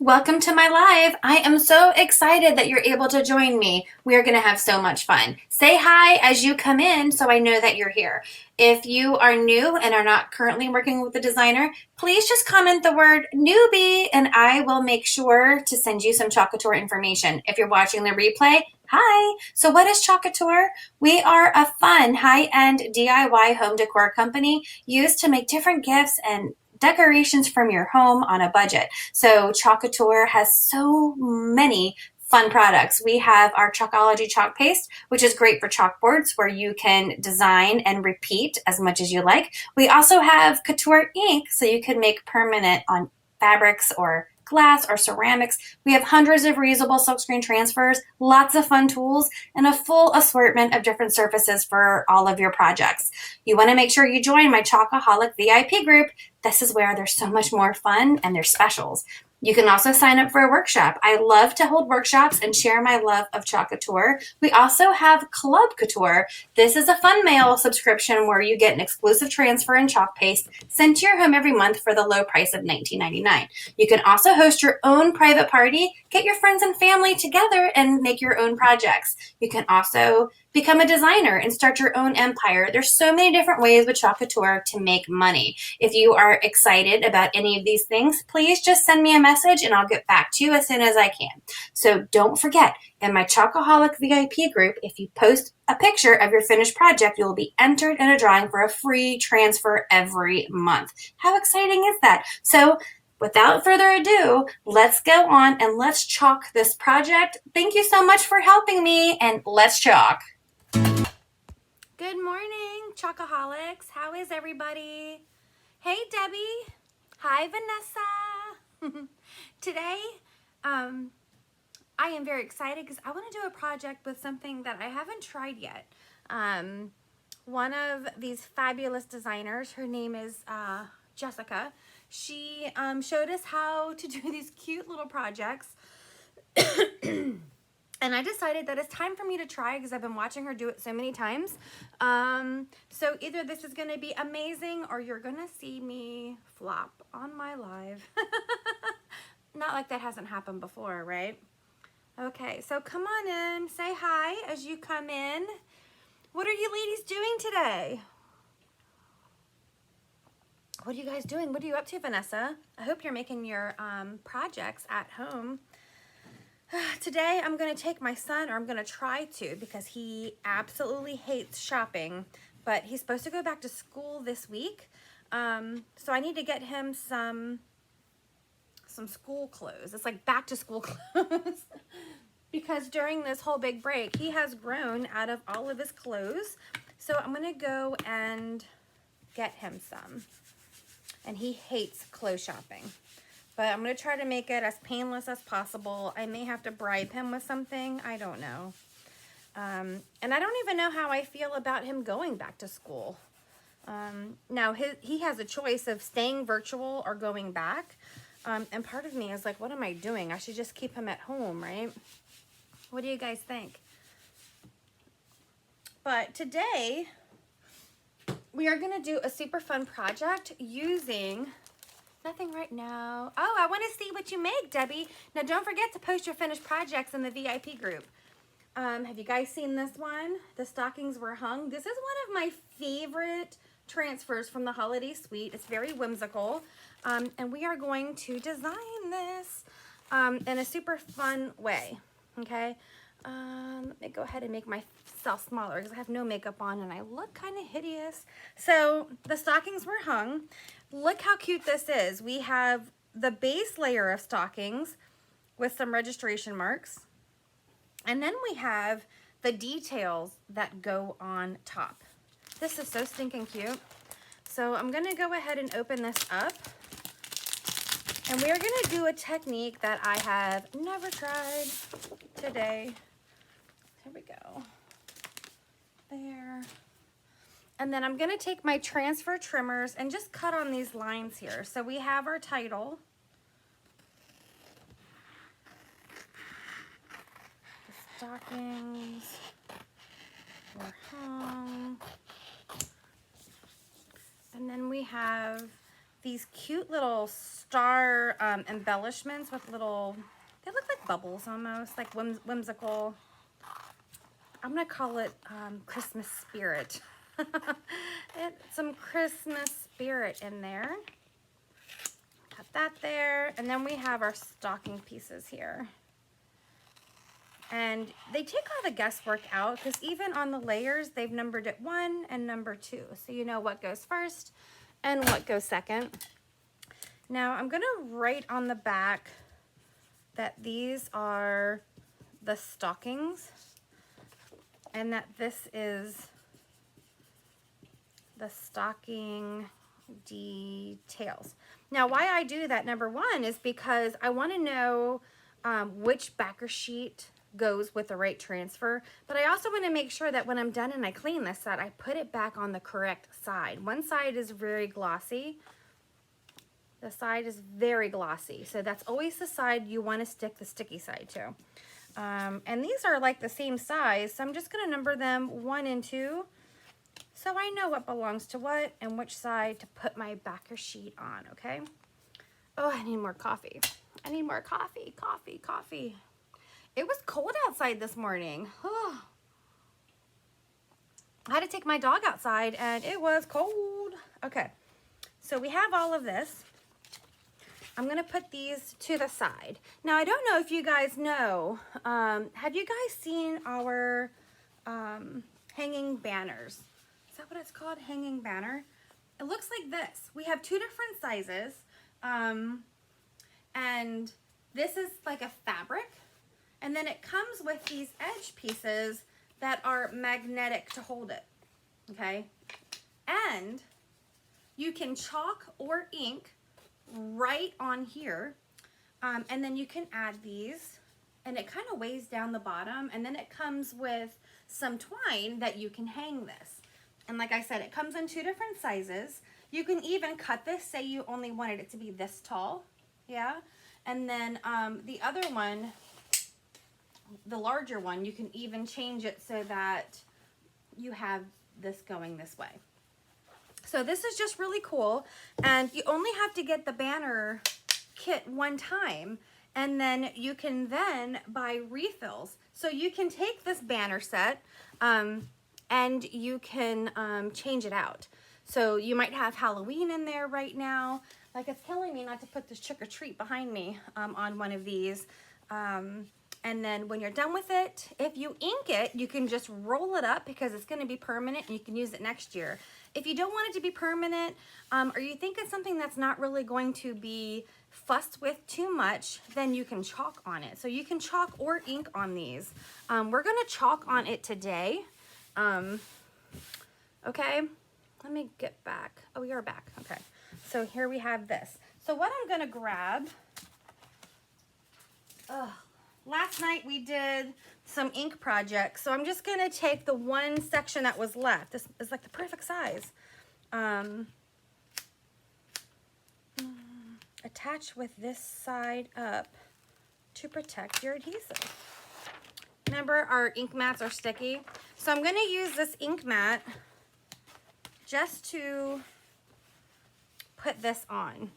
Welcome to my live. I am so excited that you're able to join me. We are going to have so much fun. Say hi as you come in so I know that you're here. If you are new and are not currently working with a designer, please just comment the word newbie and I will make sure to send you some Chalk Couture information. If you're watching the replay, hi. So what is Chalk Couture? We are a fun high-end DIY home decor company used to make different gifts and decorations from your home on a budget. So Chalk Couture has so many fun products. We have our Chalkology chalk paste, which is great for chalkboards where you can design and repeat as much as you like. We also have Couture ink, so you can make permanent on fabrics or glass or ceramics. We have hundreds of reusable silkscreen transfers, lots of fun tools, and a full assortment of different surfaces for all of your projects. You want to make sure you join my Chalkaholic VIP group. This is where there's so much more fun and there's specials. You can also sign up for a workshop. I love to hold workshops and share my love of Chalk Couture. We also have Club Couture. This is a fun mail subscription where you get an exclusive transfer and chalk paste sent to your home every month for the low price of $19.99. You can also host your own private party, get your friends and family together, and make your own projects. You can also become a designer and start your own empire. There's so many different ways with Chalk Couture to make money. If you are excited about any of these things, please just send me a message and I'll get back to you as soon as I can. So don't forget, in my Chalkaholic VIP group, if you post a picture of your finished project, you will be entered in a drawing for a free transfer every month. How exciting is that? So without further ado, let's go on and let's chalk this project. Thank you so much for helping me, and let's chalk. Good morning, Chalkaholics. How is everybody? Hey, Debbie. Hi, Vanessa. Today, I am very excited because I want to do a project with something that I haven't tried yet. One of these fabulous designers, her name is Jessica. She showed us how to do these cute little projects. And I decided that it's time for me to try because I've been watching her do it so many times. So either this is going to be amazing or you're going to see me flop on my live. Not like that hasn't happened before, right? Okay, so come on in. Say hi as you come in. What are you ladies doing today? What are you guys doing? What are you up to, Vanessa? I hope you're making your projects at home. Today I'm going to take my son, or I'm going to try to, because he absolutely hates shopping, but he's supposed to go back to school this week. So I need to get him some school clothes. It's like back to school clothes. Because during this whole big break, he has grown out of all of his clothes. So I'm going to go and get him some. And he hates clothes shopping. But I'm going to try to make it as painless as possible. I may have to bribe him with something. I don't know. And I don't even know how I feel about him going back to school. Now, he has a choice of staying virtual or going back. And part of me is like, what am I doing? I should just keep him at home, right? What do you guys think? But today, we are going to do a super fun project using... Nothing right now. Oh, I want to see what you make, Debbie. Now, don't forget to post your finished projects in the VIP group. Have you guys seen this one? The stockings were hung. This is one of my favorite transfers from the holiday suite. It's very whimsical. And we are going to design this in a super fun way. Okay. Let me go ahead and make myself smaller because I have no makeup on and I look kind of hideous. So the stockings were hung. Look how cute this is. We have the base layer of stockings with some registration marks. And then we have the details that go on top. This is so stinking cute. So I'm going to go ahead and open this up. And we're going to do a technique that I have never tried today. Here we go. There. And then I'm going to take my transfer trimmers and just cut on these lines here. So we have our title. The stockings were hung. And then we have these cute little star embellishments with little, they look like bubbles almost, like whimsical. I'm gonna call it Christmas spirit. Some Christmas spirit in there. Got that there. And then we have our stocking pieces here. And they take all the guesswork out because even on the layers, they've numbered it 1 and number 2. So you know what goes first and what goes second. Now I'm gonna write on the back that these are the stockings and that this is the stocking details. Now why I do that, number 1, is because I want to know which backer sheet goes with the right transfer, but I also want to make sure that when I'm done and I clean this set, I put it back on the correct side. One side is very glossy. The side is very glossy, so that's always the side you want to stick the sticky side to. And these are like the same size, so I'm just going to number them 1 and 2 so I know what belongs to what and which side to put my backer sheet on, okay? Oh, I need more coffee. I need more coffee, coffee, coffee. It was cold outside this morning. Oh. I had to take my dog outside and it was cold. Okay, so we have all of this. I'm gonna put these to the side. Now, I don't know if you guys know, have you guys seen our hanging banners? Is that what it's called, hanging banner? It looks like this. We have 2 different sizes, and this is like a fabric, and then it comes with these edge pieces that are magnetic to hold it, okay? And you can chalk or ink right on here, and then you can add these, and it kind of weighs down the bottom, and then it comes with some twine that you can hang this. And like I said, it comes in 2 different sizes. You can even cut this, say you only wanted it to be this tall, yeah? And then the other one, the larger one, you can even change it so that you have this going this way. So this is just really cool, and you only have to get the banner kit 1 time, and then you can then buy refills. So you can take this banner set and you can change it out. So you might have Halloween in there right now. Like, it's killing me not to put this trick or treat behind me on one of these. And then when you're done with it, if you ink it, you can just roll it up because it's going to be permanent and you can use it next year. If you don't want it to be permanent, or you think it's something that's not really going to be fussed with too much, then you can chalk on it. So you can chalk or ink on these. We're going to chalk on it today. Okay, let me get back. Oh, we are back. Okay, so here we have this. So what I'm going to grab, last night we did some ink projects, so I'm just going to take the one section that was left. This is like the perfect size. Attach with this side up to protect your adhesive. Remember, our ink mats are sticky, so I'm going to use this ink mat just to put this on,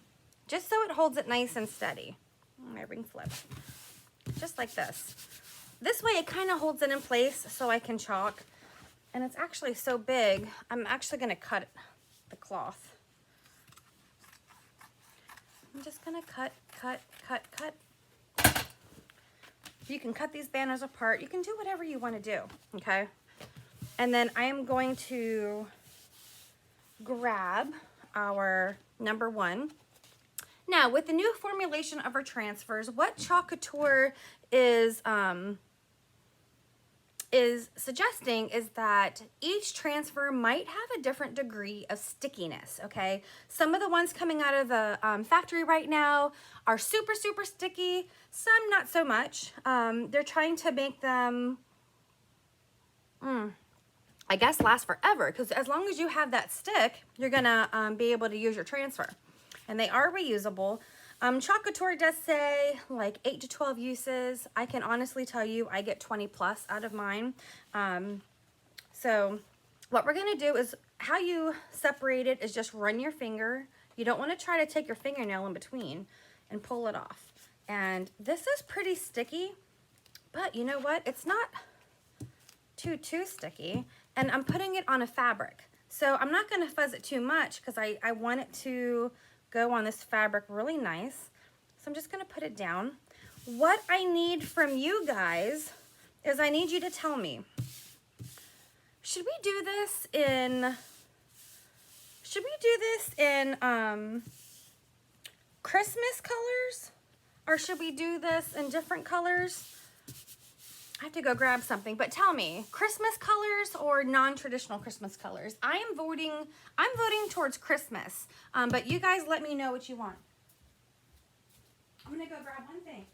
just so it holds it nice and steady. My ring flipped. Just like this. This way it kind of holds it in place so I can chalk. And it's actually so big, I'm actually going to cut the cloth. I'm just going to cut. You can cut these banners apart. You can do whatever you want to do, okay? And then I am going to grab our number 1. Now, with the new formulation of our transfers, what Club Couture is suggesting is that each transfer might have a different degree of stickiness, okay? Some of the ones coming out of the factory right now are super, super sticky. Some not so much. They're trying to make them, I guess, last forever, because as long as you have that stick, you're gonna be able to use your transfer. And they are reusable. Club Couture does say like 8 to 12 uses. I can honestly tell you I get 20 plus out of mine. So what we're gonna do is, how you separate it is just run your finger. You don't want to try to take your fingernail in between and pull it off. And this is pretty sticky, but you know what? It's not too sticky. And I'm putting it on a fabric. So I'm not going to fuzz it too much because I want it to go on this fabric really nice. So I'm just going to put it down. What I need from you guys is I need you to tell me, should we do this in Christmas colors? Or should we do this in different colors? I have to go grab something, but tell me, Christmas colors or non-traditional Christmas colors? I'm voting towards Christmas, but you guys let me know what you want. I'm gonna go grab one thing.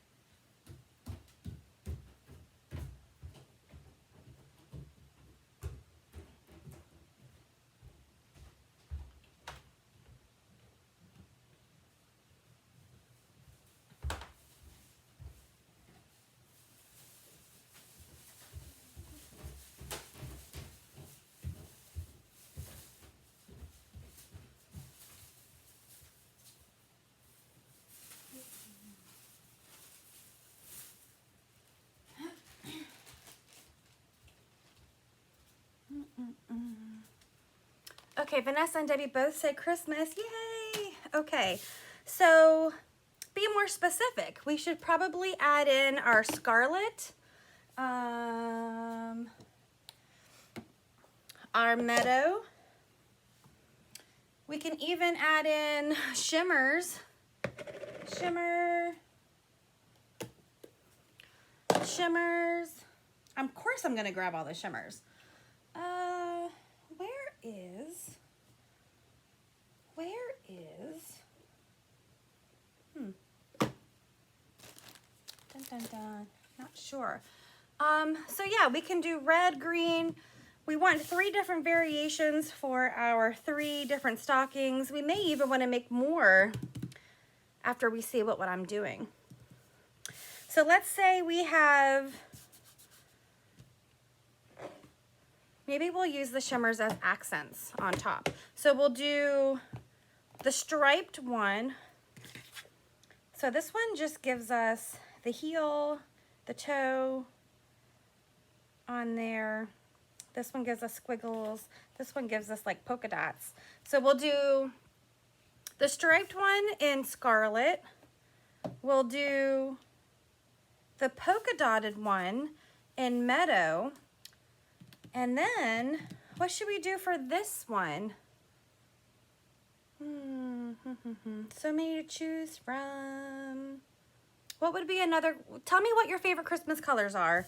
Okay, Vanessa and Debbie both say Christmas. Yay! Okay, so be more specific. We should probably add in our scarlet, our meadow. We can even add in shimmers. Shimmers. Of course I'm gonna grab all the shimmers. Not sure. So yeah, we can do red, green. We want 3 different variations for our 3 different stockings. We may even want to make more after we see what I'm doing. So let's say we have, maybe we'll use the shimmers as accents on top. So we'll do the striped one. So this one just gives us the heel, the toe on there. This one gives us squiggles. This one gives us like polka dots. So we'll do the striped one in scarlet. We'll do the polka dotted one in meadow. And then what should we do for this one? So many to choose from. What would be another, tell me what your favorite Christmas colors are.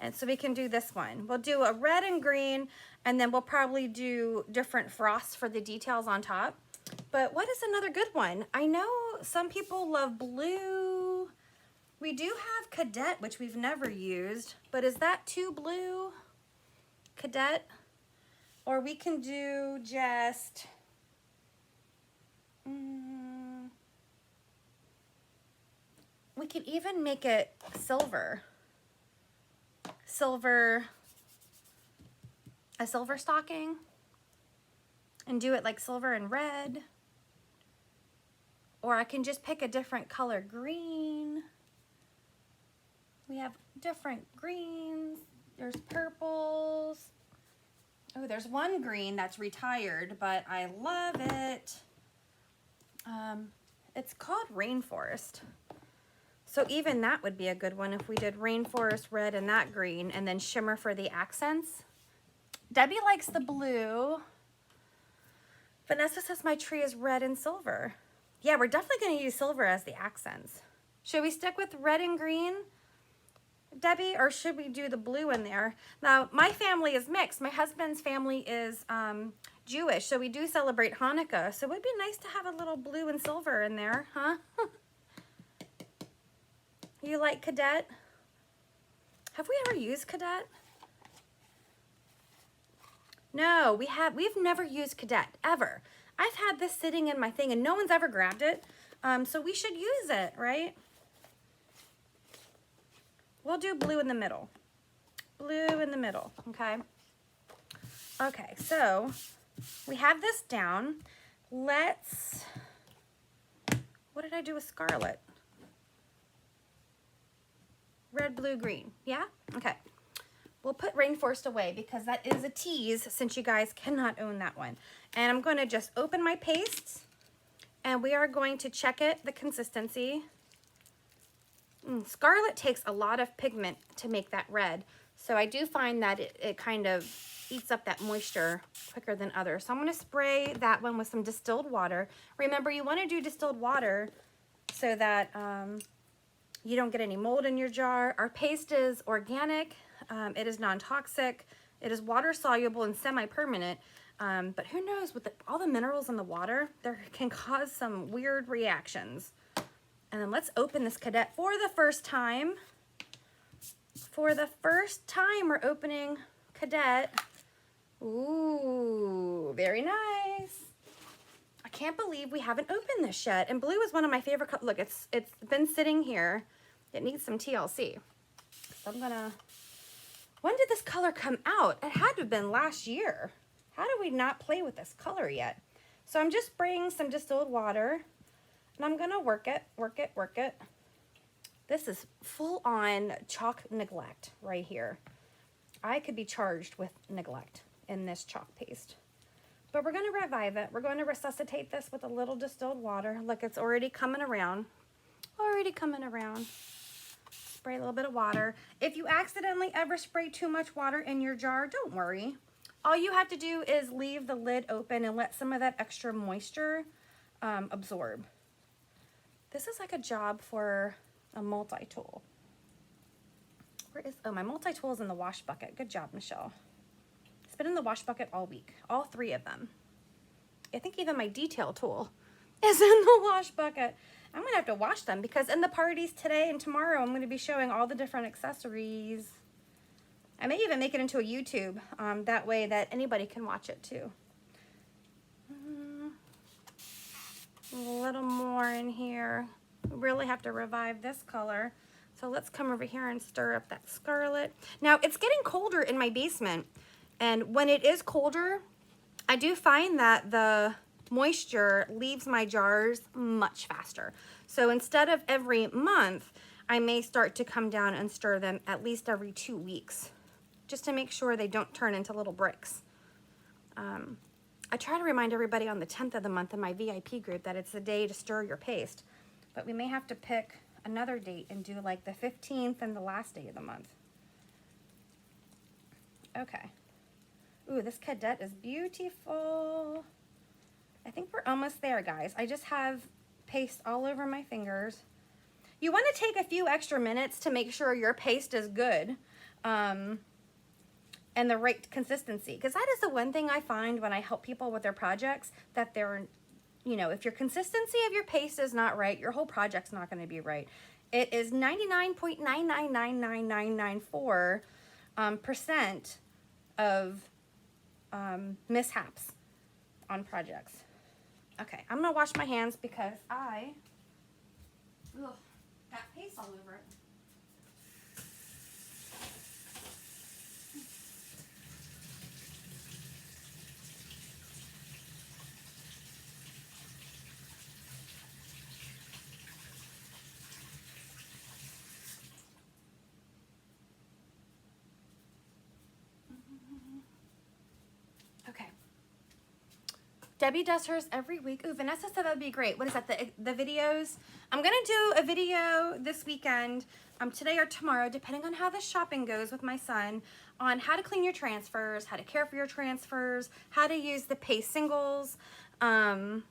And so we can do this one. We'll do a red and green, and then we'll probably do different frosts for the details on top. But what is another good one? I know some people love blue. We do have cadet, which we've never used, but is that too blue? Cadet? Or we can do just, we could even make it silver. A silver stocking, and do it like silver and red. Or I can just pick a different color green. We have different greens. There's purples. Oh, there's one green that's retired, but I love it. It's called Rainforest. So even that would be a good one if we did rainforest red and that green, and then shimmer for the accents. Debbie likes the blue. Vanessa says my tree is red and silver. Yeah, we're definitely going to use silver as the accents. Should we stick with red and green, Debbie, or should we do the blue in there? Now, my family is mixed. My husband's family is Jewish, so we do celebrate Hanukkah. So it would be nice to have a little blue and silver in there, huh? You like cadet? Have we ever used cadet? No, we've never used cadet, ever. I've had this sitting in my thing and no one's ever grabbed it. So we should use it, right? We'll do blue in the middle. Blue in the middle, okay? Okay, so we have this down. Let's what did I do with scarlet? Red, blue, green. Yeah? Okay. We'll put Rainforest away because that is a tease since you guys cannot own that one. And I'm going to just open my pastes and we are going to check it, the consistency. Scarlet takes a lot of pigment to make that red. So I do find that it kind of eats up that moisture quicker than others. So I'm going to spray that one with some distilled water. Remember, you want to do distilled water so that you don't get any mold in your jar. Our paste is organic. It is non-toxic. It is water soluble and semi-permanent. But who knows, with all the minerals in the water, there can cause some weird reactions. And then let's open this cadet for the first time. For the first time, we're opening cadet. Ooh, very nice. I can't believe we haven't opened this yet. And blue is one of my favorite colors. Look, it's been sitting here. It needs some TLC. So I'm gonna, when did this color come out? It had to have been last year. How do we not play with this color yet? So I'm just spraying some distilled water and I'm gonna work it, work it, work it. This is full on chalk neglect right here. I could be charged with neglect in this chalk paste. But we're gonna revive it. We're gonna resuscitate this with a little distilled water. Look, it's already coming around. Already coming around. Spray a little bit of water. If you accidentally ever spray too much water in your jar, don't worry. All you have to do is leave the lid open and let some of that extra moisture absorb. This is like a job for a multi-tool. Where is, oh, my multi-tool is in the wash bucket. Good job, Michelle. It's been in the wash bucket all week, all three of them. I think even my detail tool is in the wash bucket. I'm gonna have to wash them because in the parties today and tomorrow, I'm gonna be showing all the different accessories. I may even make it into a YouTube, that way that anybody can watch it too. A little more in here. We really have to revive this color. So let's come over here and stir up that scarlet. Now it's getting colder in my basement, and when it is colder, I do find that the moisture leaves my jars much faster. So instead of every month, I may start to come down and stir them at least every 2 weeks, just to make sure they don't turn into little bricks. I try to remind everybody on the 10th of the month in my VIP group that it's the day to stir your paste, but we may have to pick another date and do like the 15th and the last day of the month. Okay. Ooh, this cadet is beautiful. I think we're almost there, guys. I just have paste all over my fingers. You want to take a few extra minutes to make sure your paste is good and the right consistency, because that is the one thing I find when I help people with their projects, that they're, you know, if your consistency of your paste is not right, your whole project's not going to be right. It is 99.999994% of mishaps on projects. Okay, I'm gonna wash my hands because I got paste all over it. Okay. Debbie does hers every week. Ooh, Vanessa said that would be great. What is that, the videos? I'm going to do a video this weekend, today or tomorrow, depending on how the shopping goes with my son, on how to clean your transfers, how to care for your transfers, how to use the paste singles, what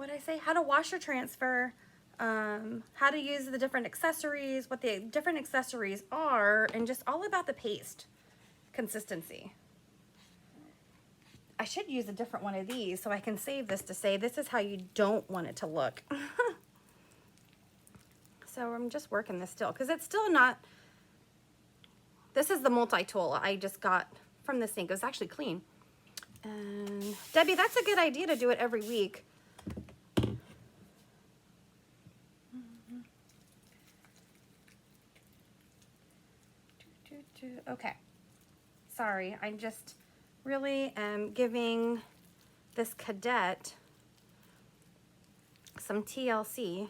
did I say? How to wash your transfer, how to use the different accessories, what the different accessories are, and just all about the paste consistency. I should use a different one of these so I can save this to say this is how you don't want it to look. So I'm just working this still because it's still not, this is the multi-tool I just got from the sink. It was actually clean. And Debbie, that's a good idea to do it every week. Okay. Sorry, I just really am giving this cadet some TLC.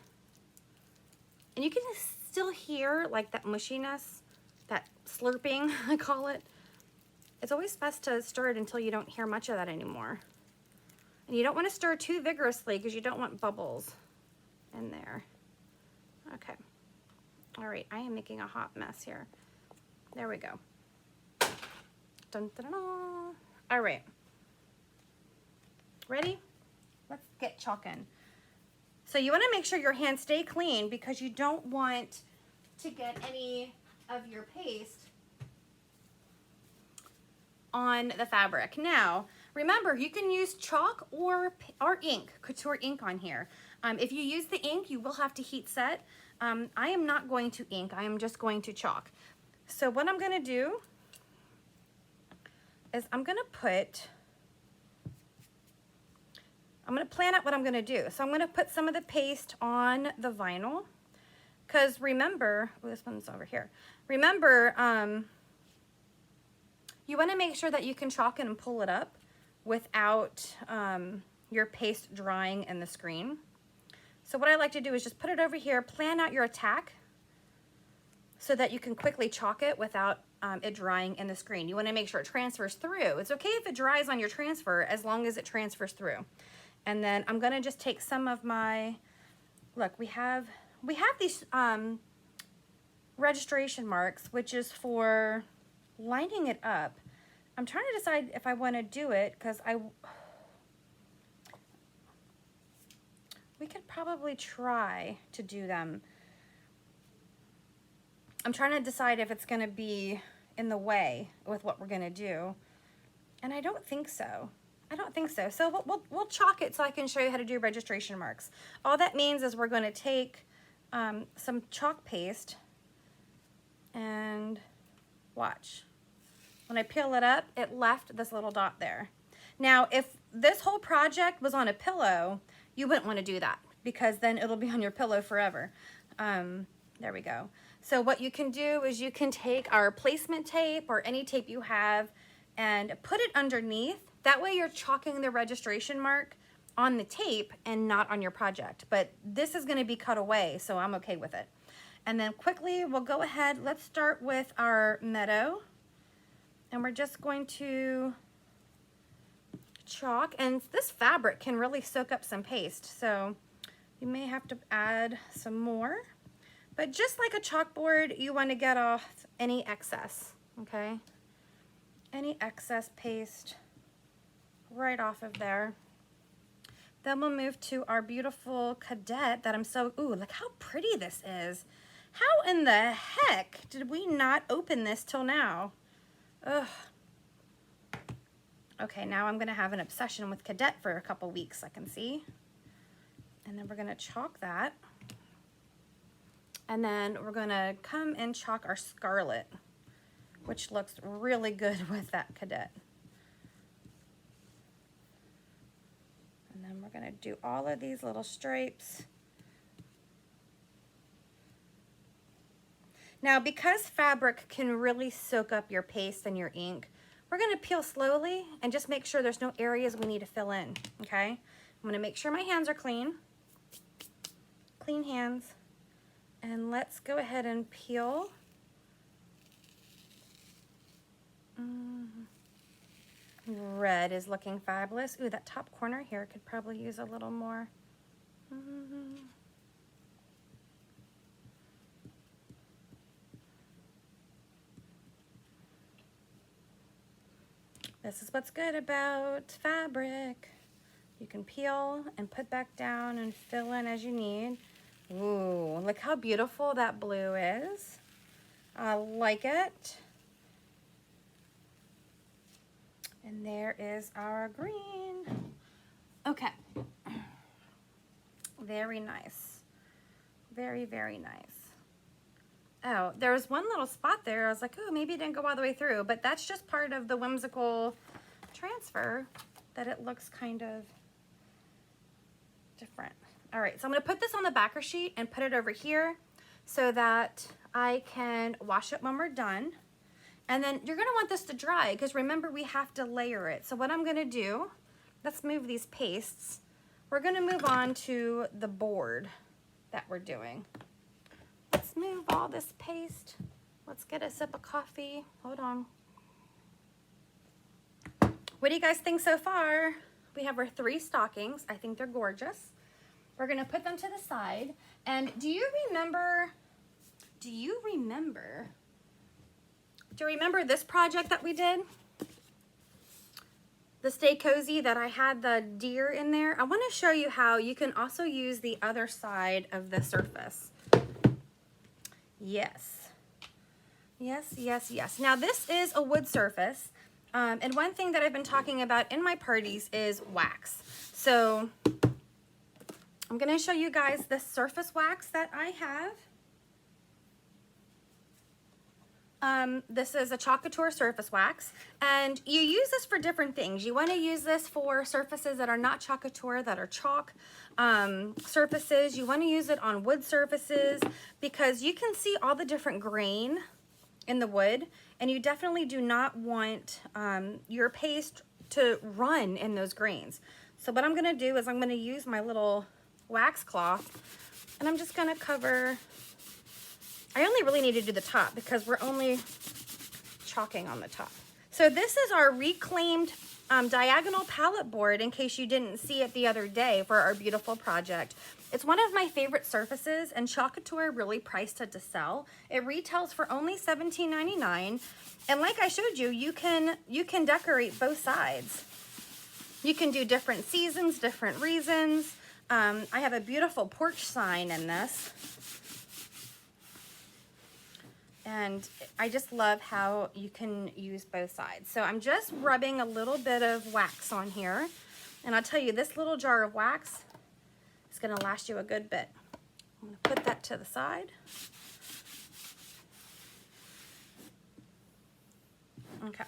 And you can still hear like that mushiness, that slurping, I call it. It's always best to stir it until you don't hear much of that anymore. And you don't want to stir too vigorously because you don't want bubbles in there. Okay. All right, I am making a hot mess here. There we go. Dun, dun, dun, dun. All right. Ready? Let's get chalking. So you want to make sure your hands stay clean because you don't want to get any of your paste on the fabric. Now, remember, you can use chalk or ink, couture ink on here. If you use the ink, you will have to heat set. I am not going to ink, I am just going to chalk. So what I'm gonna do is I'm gonna plan out what I'm gonna do. So I'm gonna put some of the paste on the vinyl, because remember, oh, this one's over here. Remember, you wanna make sure that you can chalk it and pull it up without your paste drying in the screen. So what I like to do is just put it over here, plan out your attack so that you can quickly chalk it without it drying in the screen. You wanna make sure it transfers through. It's okay if it dries on your transfer as long as it transfers through. And then I'm gonna just take some of my, look, we have these registration marks, which is for lining it up. I'm trying to decide if I wanna do it because we could probably try to do them. I'm trying to decide if it's gonna be in the way with what we're gonna do. And I don't think so. I don't think so. So we'll chalk it so I can show you how to do registration marks. All that means is we're gonna take some chalk paste and watch. When I peel it up, it left this little dot there. Now, if this whole project was on a pillow, you wouldn't wanna do that because then it'll be on your pillow forever. There we go. So what you can do is you can take our placement tape or any tape you have and put it underneath. That way you're chalking the registration mark on the tape and not on your project. But this is gonna be cut away, so I'm okay with it. And then quickly, we'll go ahead, let's start with our meadow. And we're just going to chalk, and this fabric can really soak up some paste, so you may have to add some more. But just like a chalkboard, you want to get off any excess, okay? Any excess paste right off of there. Then we'll move to our beautiful cadet that I'm so, ooh, look how pretty this is. How in the heck did we not open this till now? Ugh. Okay, now I'm gonna have an obsession with cadet for a couple weeks, I can see. And then we're gonna chalk that. And then we're gonna come and chalk our scarlet, which looks really good with that cadet. And then we're gonna do all of these little stripes. Now, because fabric can really soak up your paste and your ink, we're gonna peel slowly and just make sure there's no areas we need to fill in, okay? I'm gonna make sure my hands are clean. Clean hands. And let's go ahead and peel. Red is looking fabulous. Ooh, that top corner here could probably use a little more. This is what's good about fabric. You can peel and put back down and fill in as you need. Ooh, look how beautiful that blue is. I like it. And there is our green. Okay. Very nice. Very, very nice. Oh, there was one little spot there. I was like, oh, maybe it didn't go all the way through, but that's just part of the whimsical transfer that it looks kind of different. All right, so I'm gonna put this on the backer sheet and put it over here so that I can wash it when we're done. And then you're gonna want this to dry because remember we have to layer it. So what I'm gonna do, let's move these pastes we're gonna move on to the board that we're doing. Let's move all this paste. Let's get a sip of coffee. Hold on. What do you guys think so far? We have our 3 stockings. I think they're gorgeous. We're gonna put them to the side. And do you remember this project that we did? The Stay Cozy that I had the deer in there. I want to show you how you can also use the other side of the surface. Yes. Yes, yes, yes. Now this is a wood surface. And one thing that I've been talking about in my parties is wax. So I'm going to show you guys the surface wax that I have. This is a Club Couture surface wax, and you use this for different things. You want to use this for surfaces that are not Club Couture, that are chalk surfaces. You want to use it on wood surfaces because you can see all the different grain in the wood, and you definitely do not want your paste to run in those grains. So what I'm going to do is I'm going to use my little wax cloth, and I'm just going to cover. I only really need to do the top because we're only chalking on the top. So this is our reclaimed diagonal palette board, in case you didn't see it the other day, for our beautiful project. It's one of my favorite surfaces, and Club Couture really priced it to sell. It retails for only $17.99, and like I showed you, you can decorate both sides. You can do different seasons, different reasons. I have a beautiful porch sign in this. And I just love how you can use both sides. So I'm just rubbing a little bit of wax on here. And I'll tell you, this little jar of wax is gonna last you a good bit. I'm gonna put that to the side. Okay.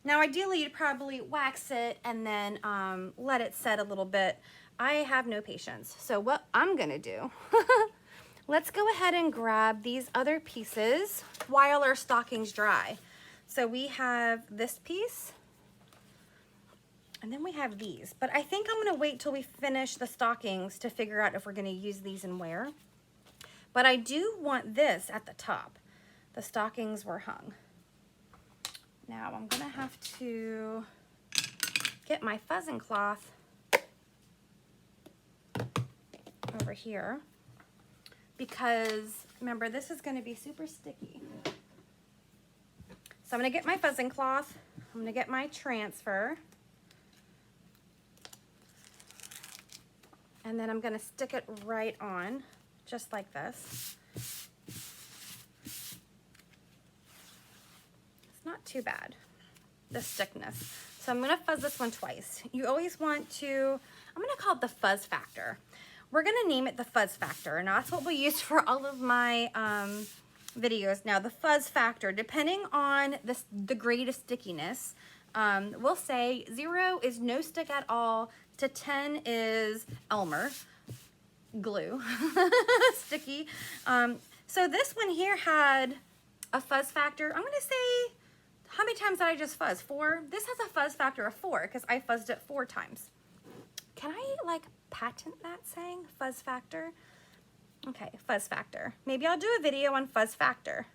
Now ideally you'd probably wax it and then let it set a little bit. I have no patience. So what I'm gonna do, let's go ahead and grab these other pieces while our stockings dry. So we have this piece, and then we have these. But I think I'm gonna wait till we finish the stockings to figure out if we're gonna use these and where. But I do want this at the top. The stockings were hung. Now I'm gonna have to get my fuzzing cloth over here, because remember, this is going to be super sticky. So I'm going to get my fuzzing cloth. I'm going to get my transfer. And then I'm going to stick it right on, just like this. It's not too bad, the thickness. So I'm going to fuzz this one twice. You always want to, I'm going to call it the fuzz factor. We're going to name it the fuzz factor, and that's what we use for all of my videos. Now, the fuzz factor, depending on the grade of stickiness, we'll say 0 is no stick at all to 10 is Elmer glue, sticky. So this one here had a fuzz factor. I'm going to say, how many times did I just fuzz? 4? This has a fuzz factor of 4 because I fuzzed it 4 times. Can I like patent that saying, fuzz factor? Okay, fuzz factor. Maybe I'll do a video on fuzz factor.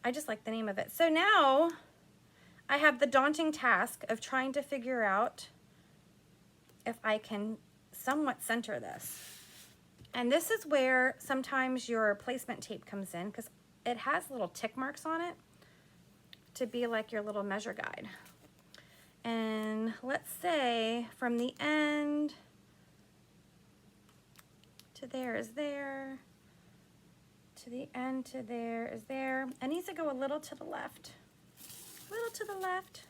I just like the name of it. So now I have the daunting task of trying to figure out if I can somewhat center this. And this is where sometimes your placement tape comes in, because it has little tick marks on it to be like your little measure guide. And let's say from the end to there is there, to the end to there is there. It needs to go a little to the left, a little to the left.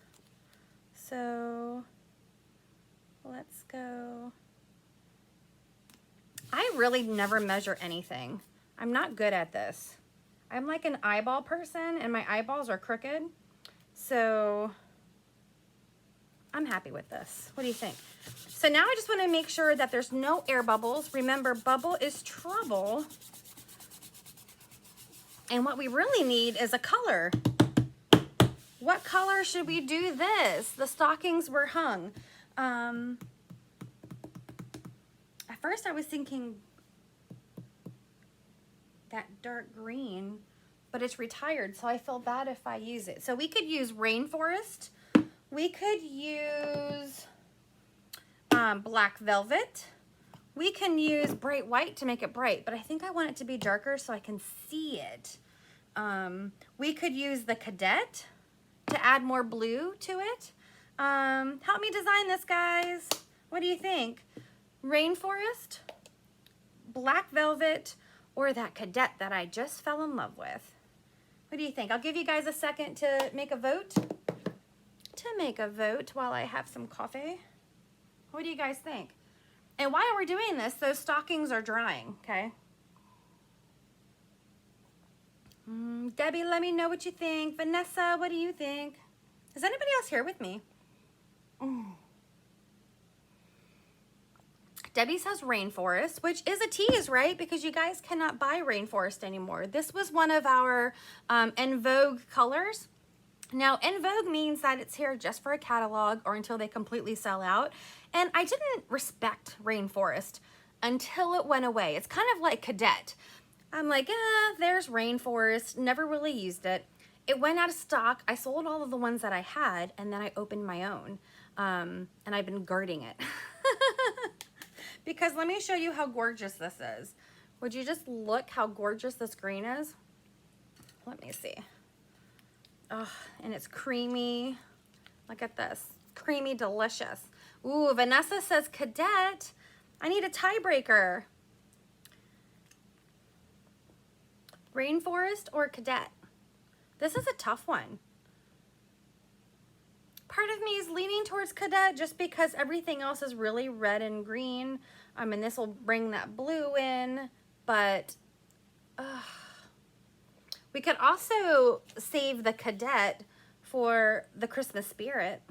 So let's go. I really never measure anything. I'm not good at this. I'm like an eyeball person, and my eyeballs are crooked. So I'm happy with this. What do you think? So now I just want to make sure that there's no air bubbles. Remember, bubble is trouble. And what we really need is a color. What color should we do this? The stockings were hung. first I was thinking that dark green, but it's retired, so I feel bad if I use it. So we could use Rainforest. We could use Black Velvet. We can use Bright White to make it bright, but I think I want it to be darker so I can see it. We could use the Cadet to add more blue to it. Help me design this, guys. What do you think? Rainforest, Black Velvet, or that Cadet that I just fell in love with? What do you think? I'll give you guys a second to make a vote. While I have some coffee. What do you guys think? And while we're doing this, those stockings are drying, okay? Debbie, let me know what you think. Vanessa, what do you think? Is anybody else here with me? Debbie says Rainforest, which is a tease, right? Because you guys cannot buy Rainforest anymore. This was one of our En Vogue colors. Now, En Vogue means that it's here just for a catalog or until they completely sell out. And I didn't respect Rainforest until it went away. It's kind of like Cadet. I'm like, there's Rainforest. Never really used it. It went out of stock. I sold all of the ones that I had, and then I opened my own. And I've been guarding it. Because let me show you how gorgeous this is. Would you just look how gorgeous this green is? Let me see. Oh, and it's creamy. Look at this. Creamy, delicious. Ooh, Vanessa says Cadet. I need a tiebreaker. Rainforest or Cadet? This is a tough one. Part of me is leaning towards Cadet just because everything else is really red and green. And this will bring that blue in, but we could also save the Cadet for the Christmas spirit.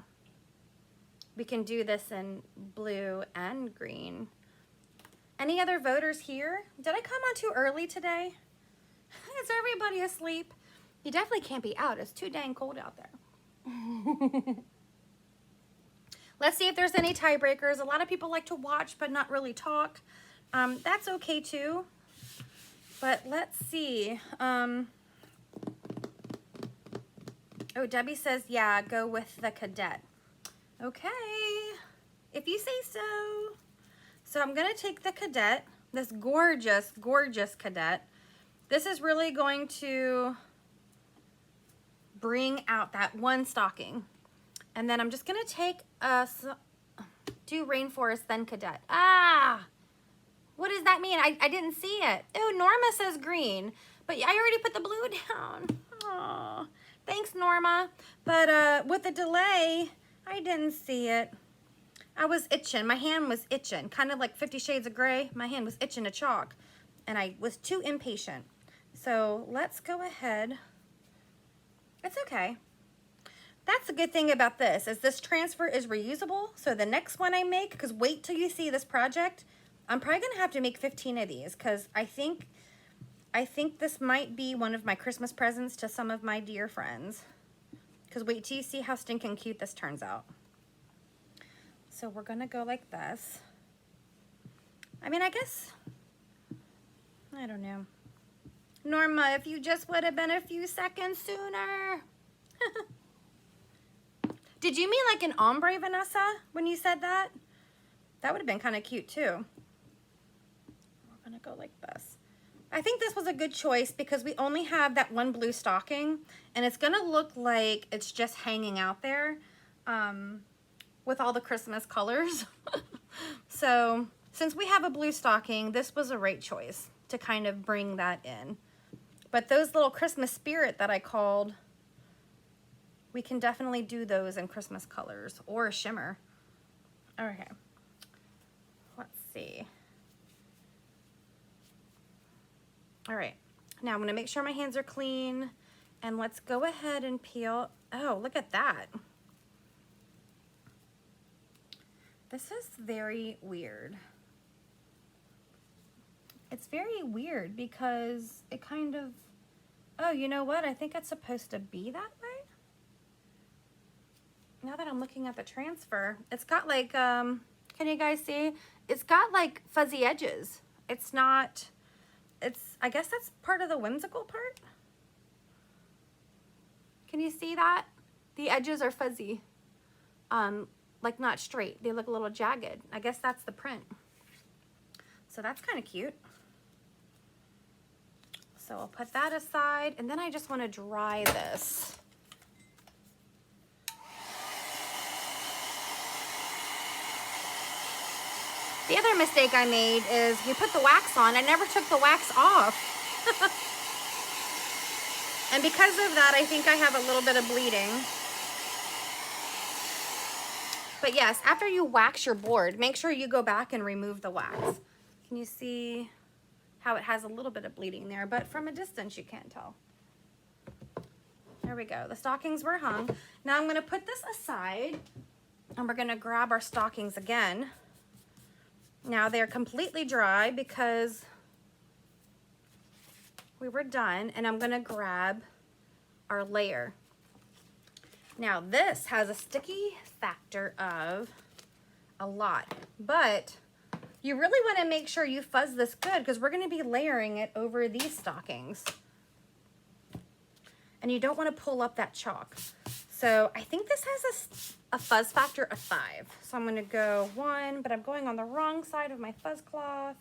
We can do this in blue and green. Any other voters here? Did I come on too early today? Is everybody asleep? You definitely can't be out. It's too dang cold out there. Let's see if there's any tiebreakers. A lot of people like to watch but not really talk. That's okay too. But let's see. Oh, Debbie says, yeah, go with the Cadet. Okay, if you say so. So I'm gonna take the Cadet, this gorgeous, gorgeous Cadet. This is really going to bring out that one stocking. And then I'm just gonna take do Rainforest, then Cadet. What does that mean? I didn't see it. Oh, Norma says green, but I already put the blue down. Oh, thanks, Norma. But with the delay, I didn't see it. I was itching. My hand was itching, kind of like 50 Shades of Grey. My hand was itching to chalk, and I was too impatient. So let's go ahead. It's okay. That's the good thing about this, is this transfer is reusable. So the next one I make, because wait till you see this project, I'm probably gonna have to make 15 of these, because I think this might be one of my Christmas presents to some of my dear friends. Because wait till you see how stinking cute this turns out. So we're gonna go like this. I mean, I guess, I don't know. Norma, if you just would have been a few seconds sooner. Did you mean like an ombre, Vanessa, when you said that? That would have been kind of cute too. We're gonna go like this. I think this was a good choice because we only have that one blue stocking, and it's gonna look like it's just hanging out there with all the Christmas colors. So since we have a blue stocking, this was a right choice to kind of bring that in. But those little Christmas spirit that I called, we can definitely do those in Christmas colors or a shimmer. Okay, let's see. All right, now I'm gonna make sure my hands are clean, and let's go ahead and peel. Oh, look at that. This is very weird. It's very weird because it kind of, oh, you know what? I think it's supposed to be that way. Now that I'm looking at the transfer, it's got like, can you guys see? it's got like fuzzy edges. It's not, I guess that's part of the whimsical part. Can you see that? The edges are fuzzy, like not straight. They look a little jagged. I guess that's the print. So that's kind of cute. So I'll put that aside, and then I just want to dry this. The other mistake I made is we put the wax on. I never took the wax off. And because of that, I think I have a little bit of bleeding. But yes, after you wax your board, make sure you go back and remove the wax. Can you see how it has a little bit of bleeding there? But from a distance, you can't tell. There we go. The stockings were hung. Now I'm going to put this aside, and we're going to grab our stockings again. Now they're completely dry because we were done, and I'm going to grab our layer. Now this has a sticky factor of a lot, but you really want to make sure you fuzz this good because we're going to be layering it over these stockings. And you don't want to pull up that chalk. So I think this has a fuzz factor of 5. So I'm going to go 1, but I'm going on the wrong side of my fuzz cloth.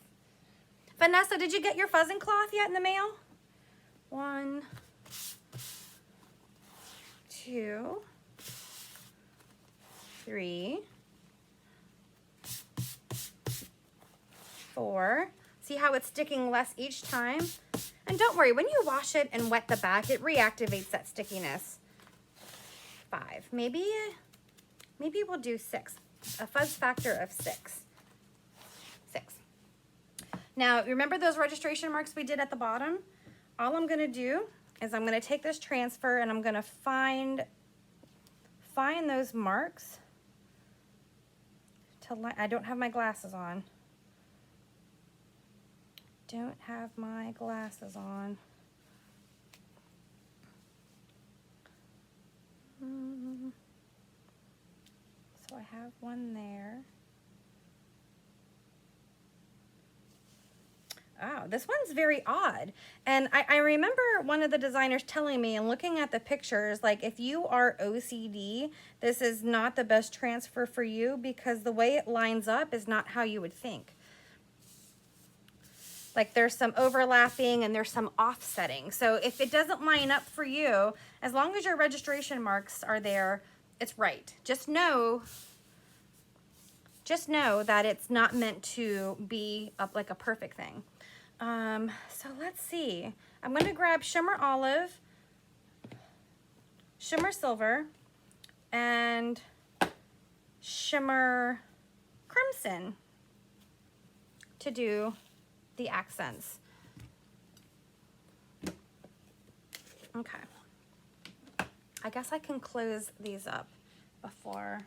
Vanessa, did you get your fuzzing cloth yet in the mail? 1, 2, 3, 4. See how it's sticking less each time? And don't worry, when you wash it and wet the back, it reactivates that stickiness. 5. Maybe we'll do 6. A fuzz factor of 6. 6. Now, remember those registration marks we did at the bottom? All I'm going to do is I'm going to take this transfer and I'm going to find those marks. I don't have my glasses on. Don't have my glasses on. So I have one there. Oh, this one's very odd. And I remember one of the designers telling me and looking at the pictures, like if you are OCD, this is not the best transfer for you because the way it lines up is not how you would think. Like there's some overlapping and there's some offsetting. So if it doesn't line up for you, as long as your registration marks are there, it's right. Just know that it's not meant to be like a perfect thing. So let's see. I'm going to grab Shimmer Olive, Shimmer Silver, and Shimmer Crimson to do the accents. Okay. I guess I can close these up before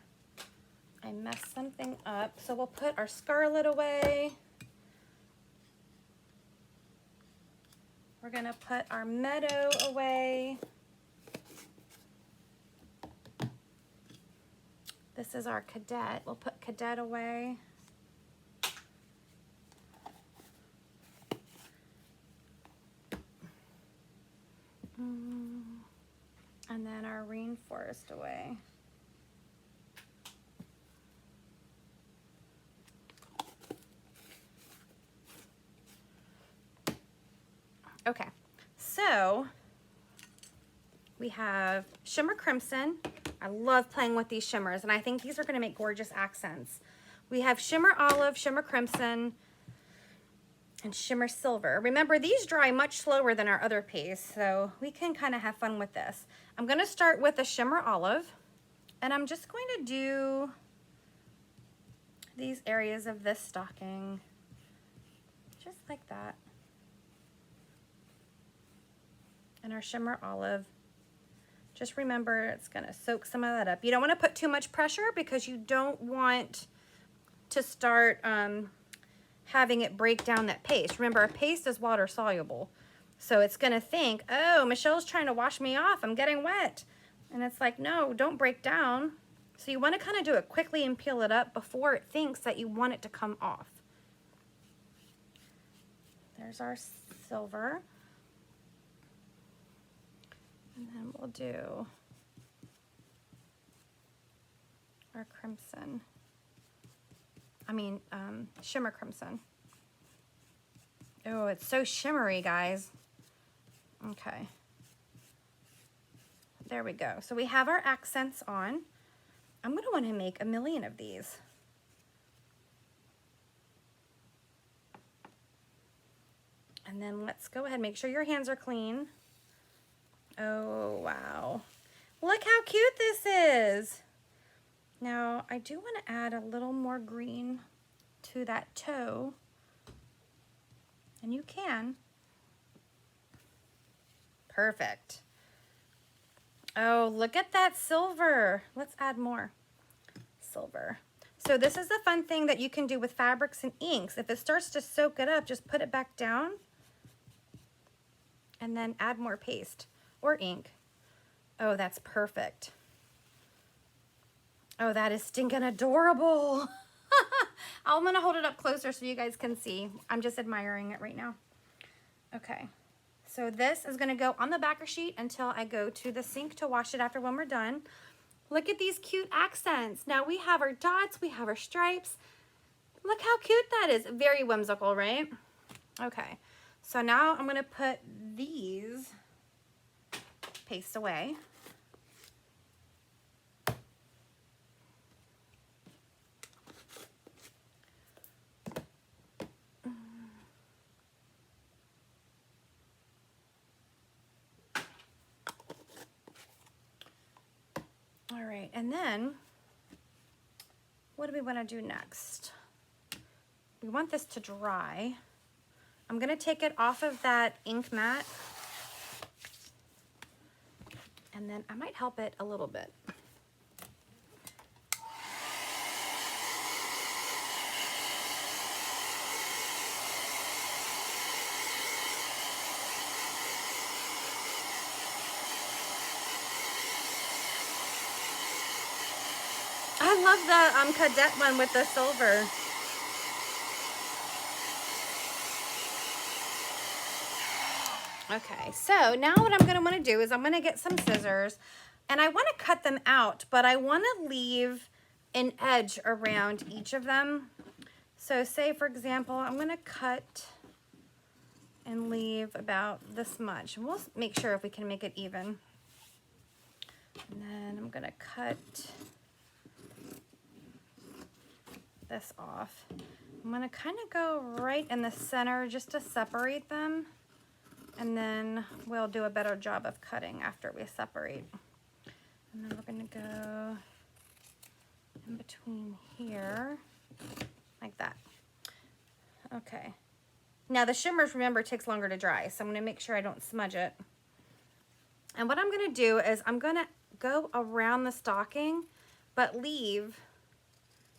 I mess something up. So we'll put our scarlet away. We're going to put our meadow away. This is our cadet. We'll put cadet away. And then our rainforest away. Okay, so we have Shimmer Crimson. I love playing with these shimmers, and I think these are going to make gorgeous accents. We have Shimmer Olive, Shimmer Crimson, and Shimmer Silver. Remember, these dry much slower than our other paste, so we can kind of have fun with this. I'm going to start with a Shimmer Olive, and I'm just going to do these areas of this stocking, just like that. And our Shimmer Olive, just remember it's going to soak some of that up. You don't want to put too much pressure because you don't want to start having it break down that paste. Remember, our paste is water soluble. So it's going to think, oh, Michelle's trying to wash me off. I'm getting wet. And it's like, no, don't break down. So you want to kind of do it quickly and peel it up before it thinks that you want it to come off. There's our silver. And then we'll do our crimson. Shimmer crimson. Oh, it's so shimmery, guys. Okay. There we go. So we have our accents on. I'm going to want to make a million of these. And then let's go ahead and make sure your hands are clean. Oh, wow. Look how cute this is. Now, I do want to add a little more green to that toe. And you can. Perfect. Oh, look at that silver. Let's add more silver. So this is the fun thing that you can do with fabrics and inks. If it starts to soak it up, just put it back down and then add more paste or ink. Oh, that's perfect. Oh, that is stinking adorable. I'm gonna hold it up closer so you guys can see. I'm just admiring it right now. Okay, so this is gonna go on the backer sheet until I go to the sink to wash it after when we're done. Look at these cute accents. Now we have our dots, we have our stripes. Look how cute that is. Very whimsical, right? Okay, so now I'm gonna put these paste away. All right, and then what do we want to do next? We want this to dry. I'm going to take it off of that ink mat, and then I might help it a little bit. I love the cadet one with the silver. Okay, so now what I'm going to want to do is I'm going to get some scissors, and I want to cut them out, but I want to leave an edge around each of them. So say, for example, I'm going to cut and leave about this much. We'll make sure if we can make it even. And then I'm going to cut this off. I'm going to kind of go right in the center just to separate them, and then we'll do a better job of cutting after we separate. And then we're going to go in between here like that. Okay. Now the shimmers, remember, takes longer to dry, so I'm going to make sure I don't smudge it. And what I'm going to do is I'm going to go around the stocking, but leave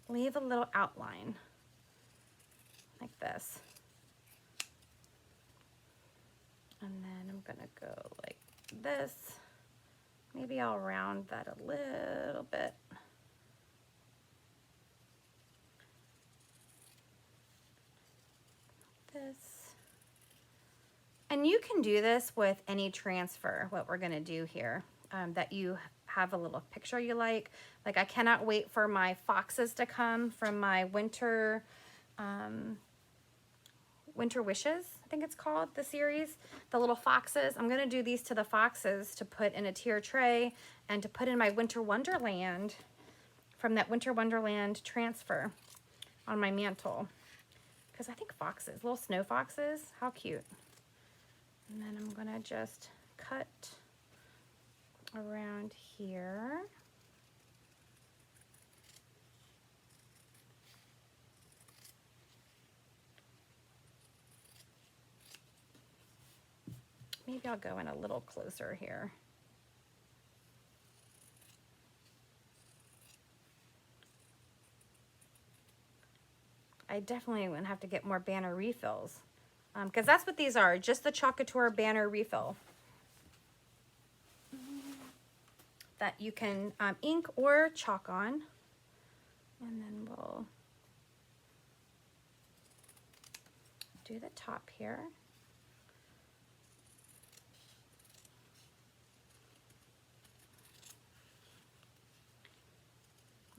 a little outline like this. And then I'm gonna go like this. Maybe I'll round that a little bit. This. And you can do this with any transfer, what we're gonna do here, that you have a little picture you like. Like, I cannot wait for my foxes to come from my winter Wishes, I think it's called, the series. The little foxes. I'm going to do these to the foxes to put in a tier tray and to put in my Winter Wonderland from that Winter Wonderland transfer on my mantle. Because I think foxes, little snow foxes, how cute. And then I'm going to just cut around here. Maybe I'll go in a little closer here. I definitely would have to get more banner refills, because that's what these are, just the Club Couture banner refill. that you can ink or chalk on. And then we'll do the top here.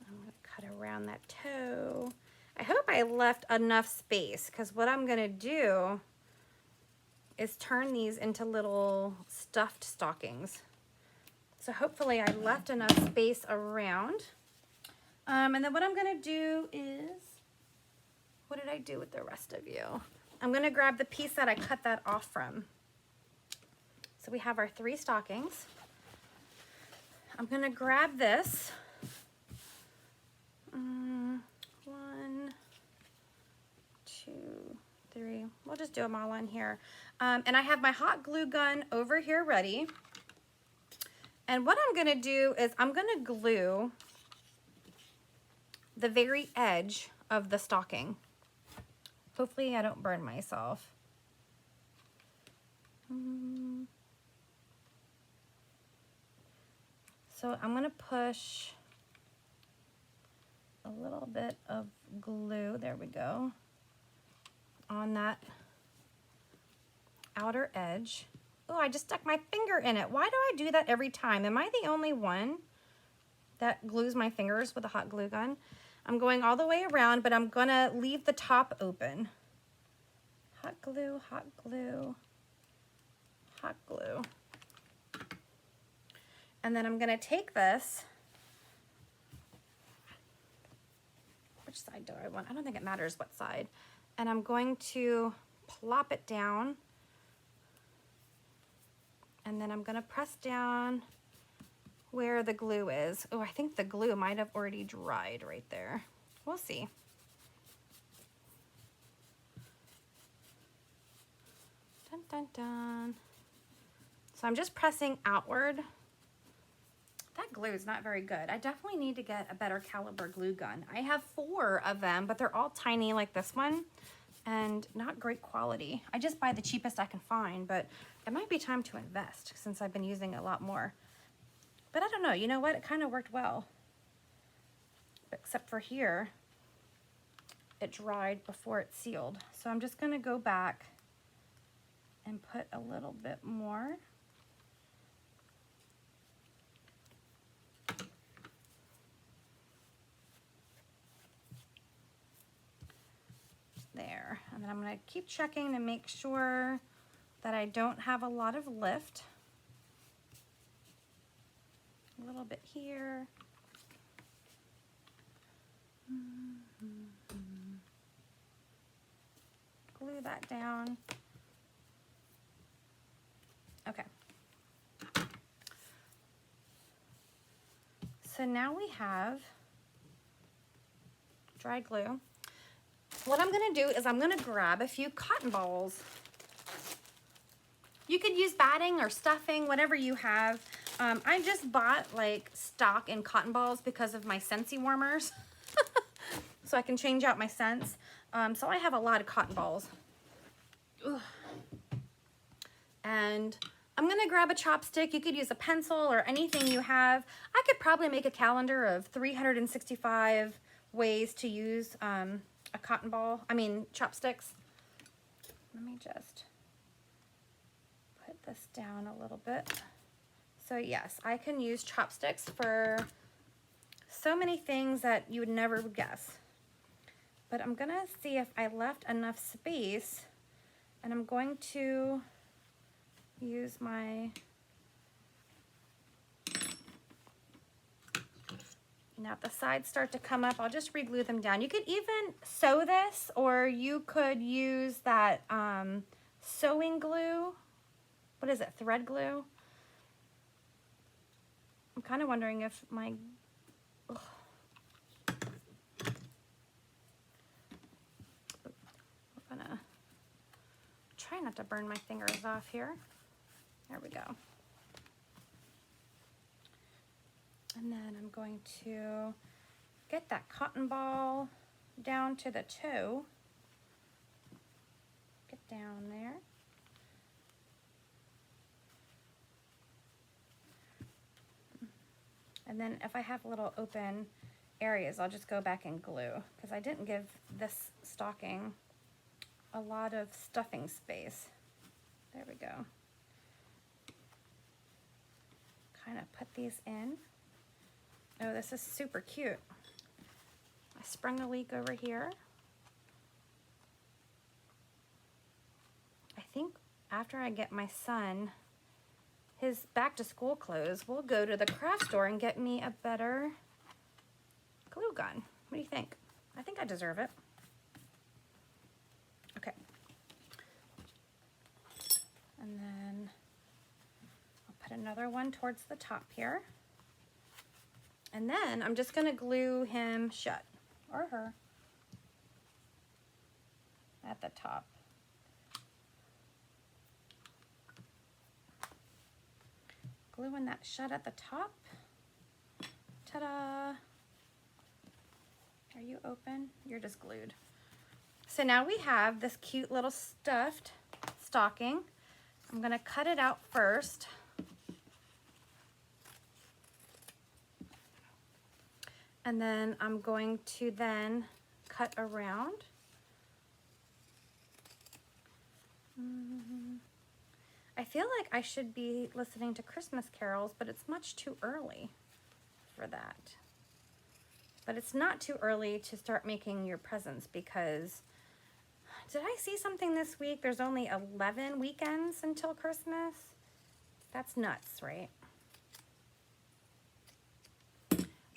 I'm going to cut around that toe. I hope I left enough space, because what I'm going to do is turn these into little stuffed stockings. So hopefully I left enough space around. And then what I'm going to do is, what did I do with the rest of you? I'm going to grab the piece that I cut that off from. So we have our 3 stockings. I'm going to grab this. 1, 2, 3. We'll just do them all on here. And I have my hot glue gun over here ready. And what I'm going to do is I'm going to glue the very edge of the stocking. Hopefully I don't burn myself. So I'm going to push a little bit of glue, there we go, on that outer edge. Oh, I just stuck my finger in it. Why do I do that every time? Am I the only one that glues my fingers with a hot glue gun? I'm going all the way around, but I'm gonna leave the top open. Hot glue, hot glue, hot glue. And then I'm gonna take this. Which side do I want? I don't think it matters what side. And I'm going to plop it down. And then I'm gonna press down where the glue is. Oh, I think the glue might have already dried right there. We'll see. Dun, dun, dun. So I'm just pressing outward. That glue is not very good. I definitely need to get a better caliber glue gun. I have 4 of them, but they're all tiny like this one and not great quality. I just buy the cheapest I can find, but it might be time to invest since I've been using it a lot more. But I don't know, you know what? It kind of worked well. Except for here, it dried before it sealed. So I'm just gonna go back and put a little bit more. There, and then I'm gonna keep checking to make sure that I don't have a lot of lift. A little bit here. Glue that down. Okay. So now we have dry glue. What I'm gonna do is I'm gonna grab a few cotton balls. You could use batting or stuffing, whatever you have. I just bought like stock in cotton balls because of my Scentsy warmers. So I can change out my scents. So I have a lot of cotton balls. Ugh. And I'm gonna grab a chopstick. You could use a pencil or anything you have. I could probably make a calendar of 365 ways to use a cotton ball, chopsticks. Let me just put this down a little bit. So yes, I can use chopsticks for so many things that you would never guess. But I'm gonna see if I left enough space, and I'm going to use my, now if the sides start to come up, I'll just re-glue them down. You could even sew this, or you could use that sewing glue. What is it, thread glue? I'm kind of wondering if my, ugh. I'm gonna try not to burn my fingers off here. There we go. And then I'm going to get that cotton ball down to the toe. Get down there. And then if I have little open areas, I'll just go back and glue, because I didn't give this stocking a lot of stuffing space. There we go. Kind of put these in. Oh, this is super cute. I sprung a leak over here. I think after I get my son his back to school clothes, we'll go to the craft store and get me a better glue gun. What do you think? I think I deserve it. Okay. And then I'll put another one towards the top here. And then I'm just going to glue him shut, or her, at the top. Gluing that shut at the top. Ta-da! Are you open? You're just glued. So now we have this cute little stuffed stocking. I'm going to cut it out first. And then I'm going to then cut around. I feel like I should be listening to Christmas carols, but it's much too early for that. But it's not too early to start making your presents, because did I see something this week? There's only 11 weekends until Christmas. That's nuts, right?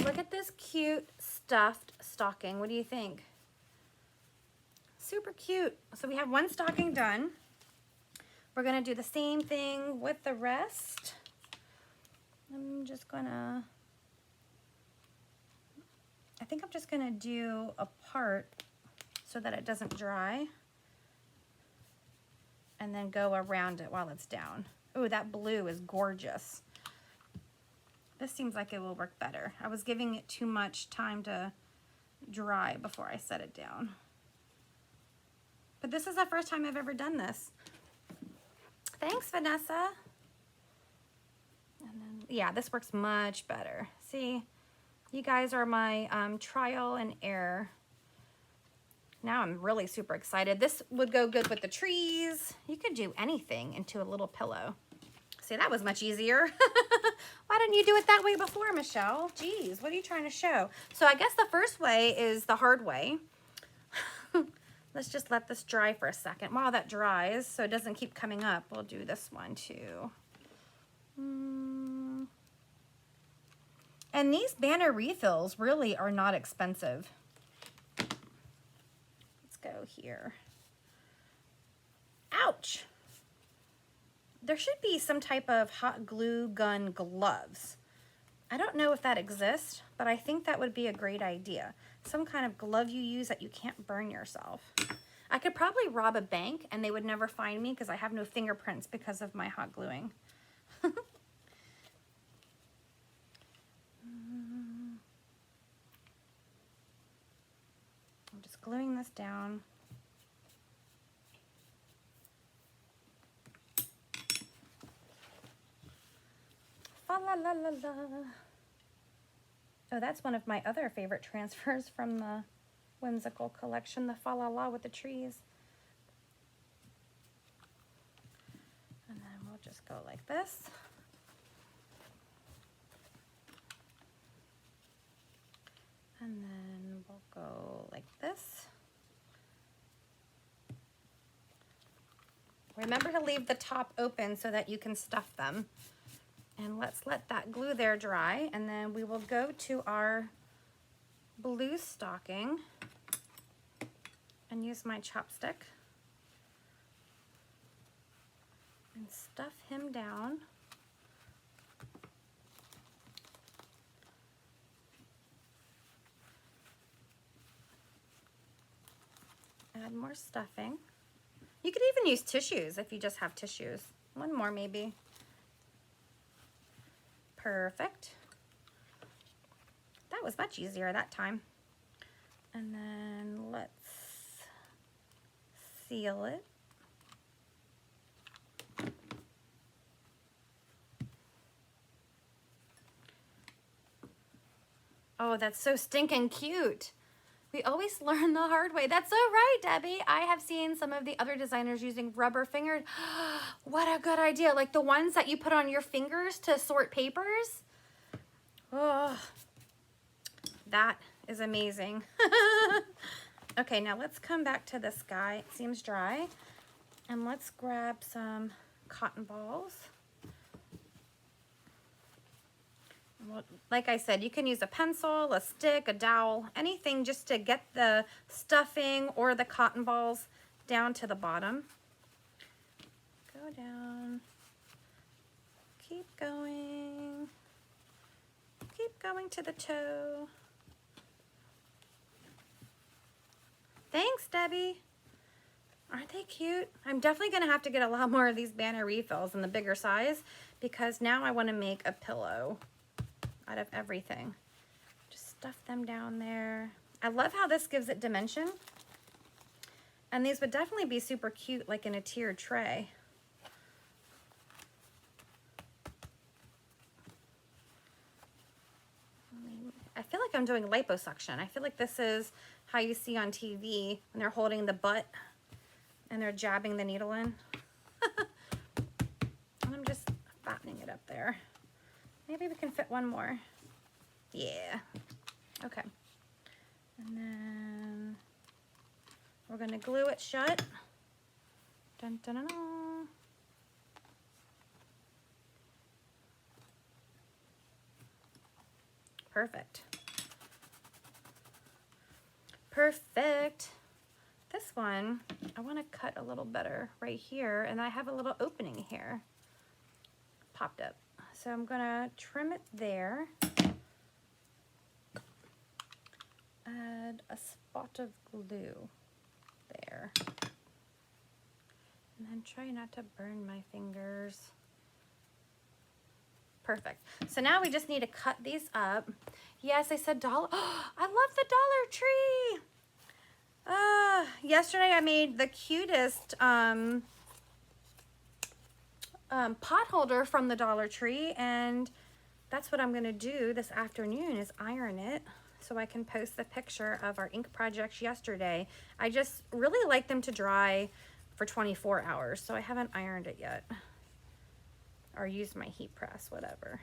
Look at this cute stuffed stocking. What do you think? Super cute. So we have one stocking done. We're gonna do the same thing with the rest. I'm just gonna, I think I'm just gonna do a part so that it doesn't dry, and then go around it while it's down. Oh, that blue is gorgeous. This seems like it will work better. I was giving it too much time to dry before I set it down. But this is the first time I've ever done this. Thanks, Vanessa. And then, yeah, this works much better. See, you guys are my trial and error. Now I'm really super excited. This would go good with the trees. You could do anything into a little pillow. See, that was much easier. Why didn't you do it that way before, Michelle? Geez, what are you trying to show? So I guess the first way is the hard way. Let's just let this dry for a second. While that dries, so it doesn't keep coming up, we'll do this one too. And these banner refills really are not expensive. Let's go here. Ouch! There should be some type of hot glue gun gloves. I don't know if that exists, but I think that would be a great idea. Some kind of glove you use that you can't burn yourself. I could probably rob a bank and they would never find me because I have no fingerprints because of my hot gluing. I'm just gluing this down. Fa la la la la. Oh, that's one of my other favorite transfers from the whimsical collection, the Fa La La with the trees. And then we'll just go like this. And then we'll go like this. Remember to leave the top open so that you can stuff them. And let's let that glue there dry, and then we will go to our blue stocking and use my chopstick and stuff him down. Add more stuffing. You could even use tissues if you just have tissues. One more maybe. Perfect. That was much easier that time. And then let's seal it. Oh, that's so stinking cute. We always learn the hard way. That's so right, Debbie. I have seen some of the other designers using rubber fingered. What a good idea. Like the ones that you put on your fingers to sort papers. Oh, that is amazing. Okay, now let's come back to this guy. It seems dry. And let's grab some cotton balls. Like I said, you can use a pencil, a stick, a dowel, anything just to get the stuffing or the cotton balls down to the bottom. Go down. Keep going. Keep going to the toe. Thanks, Debbie. Aren't they cute? I'm definitely going to have to get a lot more of these banner refills in the bigger size because now I want to make a pillow out of everything. Just stuff them down there. I love how this gives it dimension. And these would definitely be super cute like in a tiered tray. I feel like I'm doing liposuction. I feel like this is how you see on TV when they're holding the butt and they're jabbing the needle in. And I'm just fattening it up there. Maybe we can fit one more. Yeah. Okay. And then we're going to glue it shut. Dun, dun, dun, dun. Perfect. Perfect. This one, I want to cut a little better right here, and I have a little opening here. Popped up. So I'm going to trim it there. Add a spot of glue there. And then try not to burn my fingers. Perfect. So now we just need to cut these up. Yes, I said dollar. Oh, I love the Dollar Tree. Yesterday I made the cutest pot holder from the Dollar Tree, and that's what I'm going to do this afternoon is iron it so I can post the picture of our ink projects yesterday. I just really like them to dry for 24 hours, so I haven't ironed it yet or used my heat press, whatever.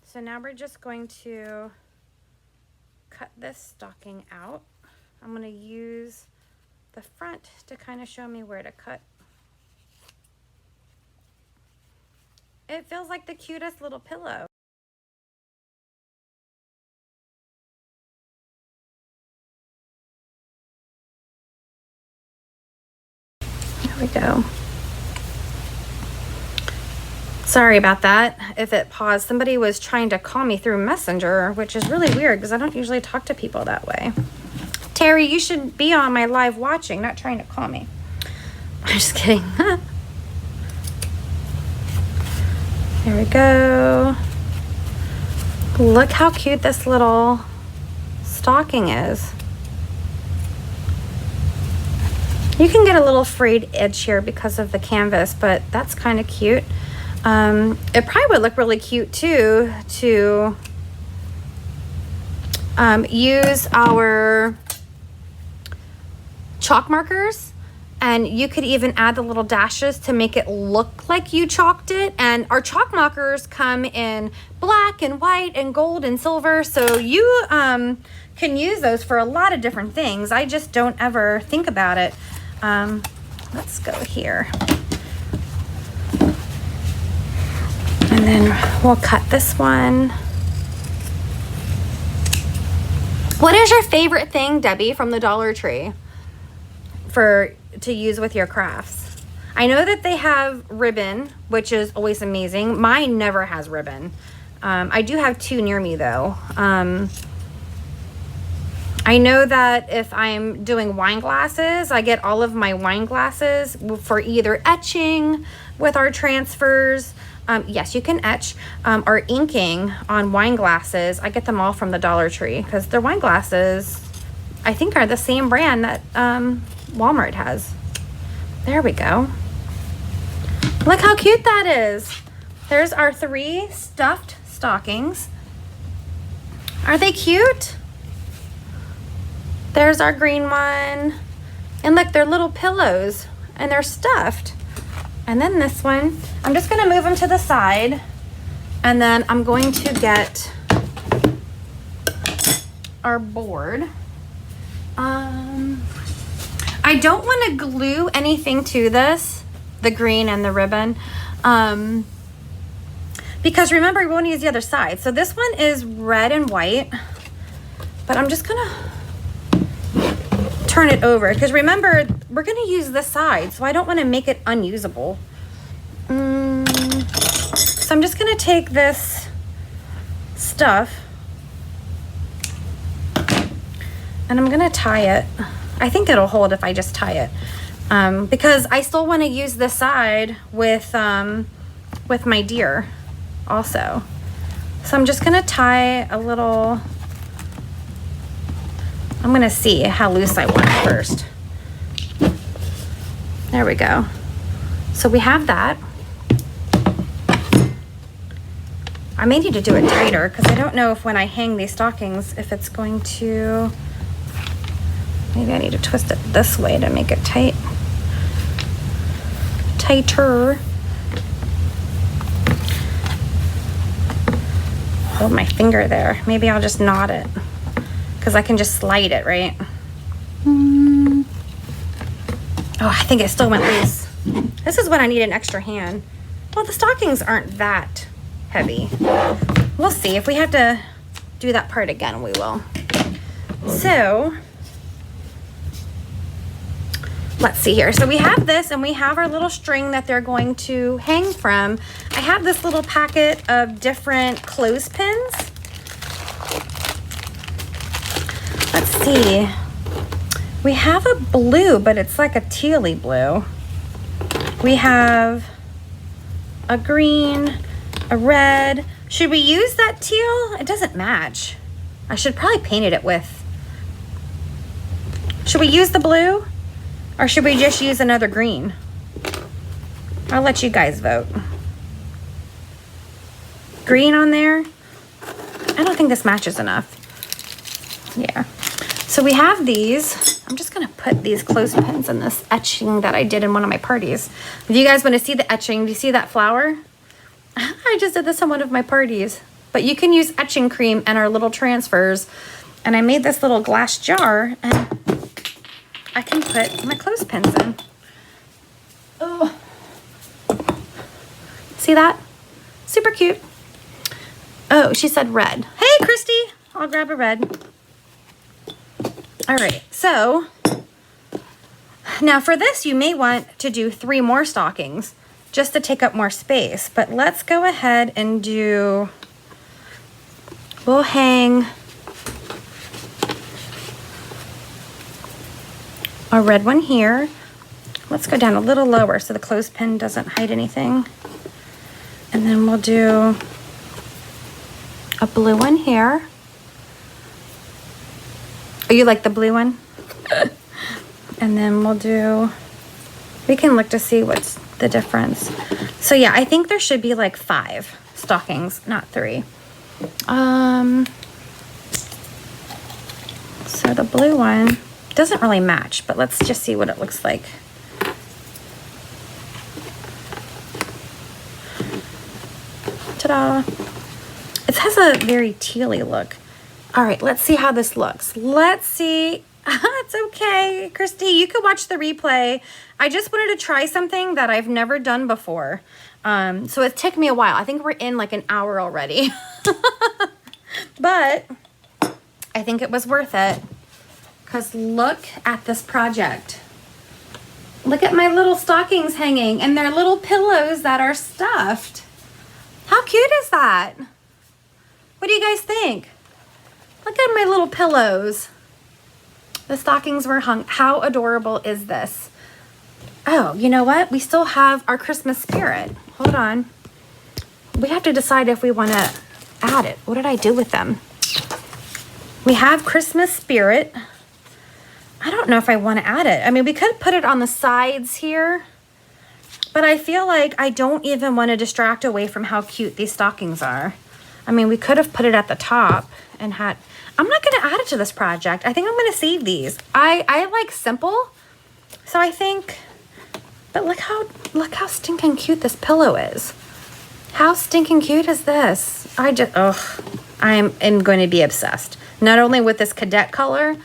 So now we're just going to cut this stocking out. I'm going to use the front to kind of show me where to cut. It feels like the cutest little pillow. There we go. Sorry about that if it paused. Somebody was trying to call me through Messenger, which is really weird because I don't usually talk to people that way. Terry, you should be on my live watching, not trying to call me. I'm just kidding. There we go. Look how cute this little stocking is. You can get a little frayed edge here because of the canvas, but that's kind of cute. It probably would look really cute too to use our chalk markers, and you could even add the little dashes to make it look like you chalked it. And our chalk markers come in black and white and gold and silver, so you can use those for a lot of different things. I just don't ever think about it. Let's go here. And then we'll cut this one. What is your favorite thing, Debbie, from the Dollar Tree to use with your crafts? I know that they have ribbon, which is always amazing. Mine never has ribbon. I do have two near me though. I know that if I'm doing wine glasses, I get all of my wine glasses for either etching with our transfers. Yes, you can etch or inking on wine glasses. I get them all from the Dollar Tree because their wine glasses, I think, are the same brand that Walmart has. There we go. Look how cute that is. There's our 3 stuffed stockings. Are they cute? There's our green one. And look, they're little pillows and they're stuffed. And then this one, I'm just gonna move them to the side, and then I'm going to get our board. I don't want to glue anything to this, the green and the ribbon, because remember, we want to use the other side. So this one is red and white, but I'm just gonna turn it over because remember, we're gonna use this side, so I don't want to make it unusable. So I'm just gonna take this stuff and I'm gonna tie it. I think it'll hold if I just tie it, because I still want to use this side with my deer also. So I'm just gonna tie a little. I'm gonna see how loose I want it first. There we go. So we have that. I may need to do it tighter because I don't know if when I hang these stockings, if it's going to, maybe I need to twist it this way to make it tighter. Hold my finger there. Maybe I'll just knot it because I can just slide it, right? Oh, I think it still went loose. This is when I need an extra hand. Well, the stockings aren't that heavy. We'll see. If we have to do that part again, we will. So let's see here. So we have this and we have our little string that they're going to hang from. I have this little packet of different clothespins. Let's see. We have a blue, but it's like a tealy blue. We have a green, a red. Should we use that teal? It doesn't match. I should probably paint it with. Should we use the blue? Or should we just use another green? I'll let you guys vote. Green on there? I don't think this matches enough. Yeah. So we have these. I'm just gonna put these clothespins in this etching that I did in one of my parties. If you guys wanna see the etching, do you see that flower? I just did this on one of my parties. But you can use etching cream and our little transfers. And I made this little glass jar and I can put my clothespins in. Oh, see that? Super cute. Oh, she said red. Hey, Christy, I'll grab a red. All right, so now for this, you may want to do 3 more stockings just to take up more space, but let's go ahead and do, we'll hang a red one here. Let's go down a little lower so the clothespin doesn't hide anything. And then we'll do a blue one here. Oh, you like the blue one? And then we'll do, we can look to see what's the difference. So yeah, I think there should be like 5 stockings, not 3. So the blue one doesn't really match, but let's just see what it looks like. Ta-da! It has a very tealy look. All right, let's see how this looks. Let's see. It's okay, Christy, you could watch the replay. I just wanted to try something that I've never done before. So it took me a while. I think we're in like an hour already. But I think it was worth it. Because look at this project. Look at my little stockings hanging and their little pillows that are stuffed. How cute is that? What do you guys think? Look at my little pillows. The stockings were hung. How adorable is this? Oh, you know what? We still have our Christmas spirit. Hold on. We have to decide if we want to add it. What did I do with them? We have Christmas spirit. I don't know if I want to add it. I mean, we could put it on the sides here, but I feel like I don't even want to distract away from how cute these stockings are. I mean, we could have put it at the top and had, I'm not going to add it to this project. I think I'm going to save these. I like simple. So I think, but look how stinking cute this pillow is. How stinking cute is this? I am going to be obsessed. Not only with this cadet color,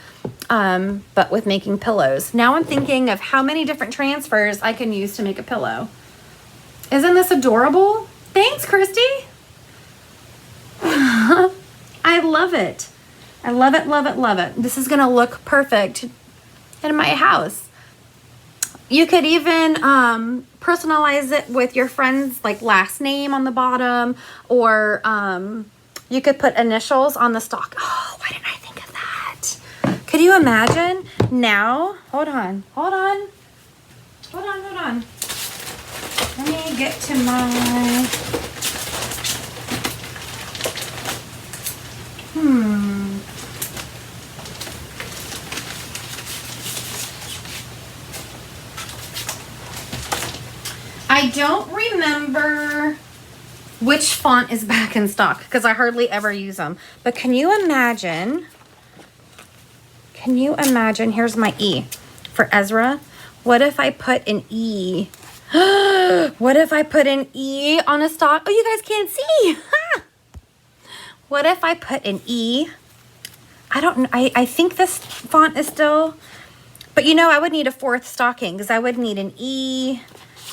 but with making pillows. Now I'm thinking of how many different transfers I can use to make a pillow. Isn't this adorable? Thanks, Christy. I love it. I love it, love it, love it. This is gonna look perfect in my house. You could even personalize it with your friend's like last name on the bottom, or you could put initials on the stock. Oh, why didn't I think of that? Could you imagine now? Hold on. Let me get to my, I don't remember which font is back in stock because I hardly ever use them. But can you imagine, here's my E for Ezra. What if I put an E? What if I put an E on a stock? Oh, you guys can't see. What if I put an E? I don't know. I think this font is still, but you know, I would need a fourth stocking because I would need an E.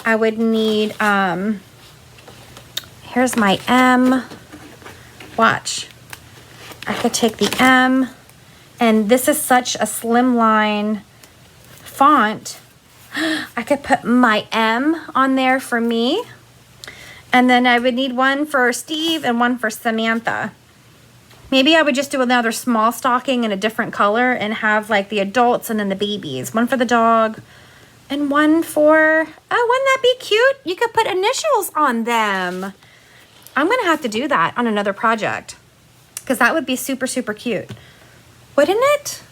I would need, here's my M. Watch. I could take the M, and this is such a slimline font. I could put my M on there for me. And then I would need one for Steve and one for Samantha. Maybe I would just do another small stocking in a different color and have like the adults and then the babies. One for the dog and one for, oh, wouldn't that be cute? You could put initials on them. I'm gonna have to do that on another project because that would be super, super cute. Wouldn't it?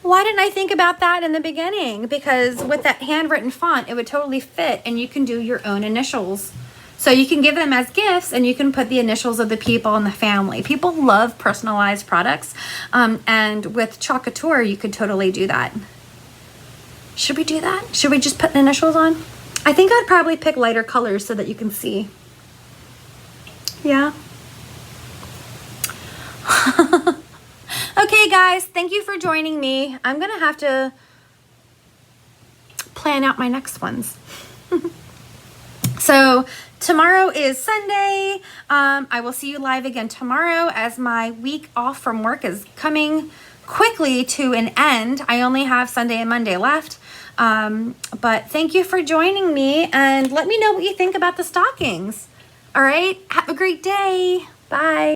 Why didn't I think about that in the beginning? Because with that handwritten font, it would totally fit, and you can do your own initials. So you can give them as gifts, and you can put the initials of the people in the family. People love personalized products, and with Club Couture, you could totally do that. Should we do that? Should we just put initials on? I think I'd probably pick lighter colors so that you can see. Yeah. Okay, guys, thank you for joining me. I'm gonna have to plan out my next ones. So tomorrow is Sunday. I will see you live again tomorrow as my week off from work is coming quickly to an end. I only have Sunday and Monday left. But thank you for joining me, and let me know what you think about the stockings. All right, have a great day. Bye.